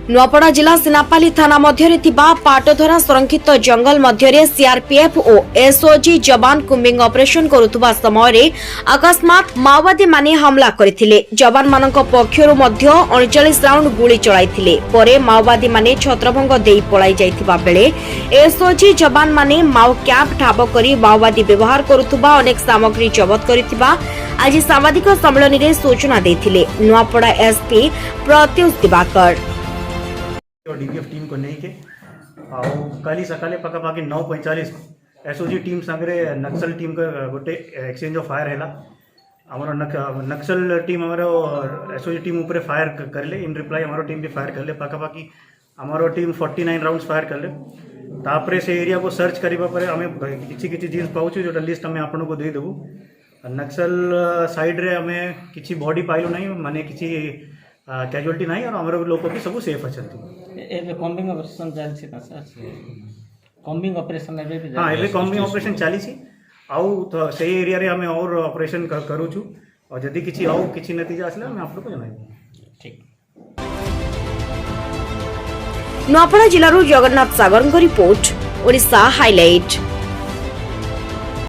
नुआपड़ा जिला सिनापाली थाना मध्य पाटधरा संरक्षित जंगल मध्य सीआरपीएफ और एसओजी जवान कुंबिंग ऑपरेशन करुवा समय अकस्मात माओवादी माने हमला करथिले। जवान मानक पक्षरु मध्य 39 राउंड गुली चलाइथिले। परे माओवादी माने छत्रभंग देई पळाई जाइथिबा बेले एसओजी जवान माने माओ कैंप ठाब करी माओवादी व्यवहार करुवा अनेक सामग्री जबत करिथिबा आज सामाजिक सम्मेलन में सूचना देथिले। नुआपड़ा एसपी प्रत्युष दिवाकर और डीपीएफ टीम को नहीं के कल सकाले पकापाकी 9:45 एसओजी टीम सांगे नक्सल टीम का गोटे एक्सचेंज ऑफ फायर है आमर नक्सल टीम आमर एसओजी टीम ऊपर फायर करले। इन रिप्लाई आमर टीम भी फायर करले। पकापाकी आमर टीम 49 राउंड्स फायर करले। तापरे से एरिया को सर्च करिबा परे हमें किछि किछि चीज पाउछु जोटा लिस्ट हमें आपन को दे देबु। नक्सल साइड रे हमें किछि बॉडी पाइलो नहीं माने किछि कैजुअलिटी नहीं और हमर लोक भी सब सेफ अछंती। एबे कॉम्बिंग ऑपरेशन चल छी ना सर कॉम्बिंग ऑपरेशन एबे भी हां एबे कॉम्बिंग ऑपरेशन चली छी आउ तो सही एरिया रे हमें और ऑपरेशन करू छु और यदि किछि आउ किछि नतीजा आसले हम आप लोग को जणाइबे। ठीक। नुआपड़ा जिल्लारू जगन्नाथ सागर रिपोर्ट ओडिशा हाइलाइट।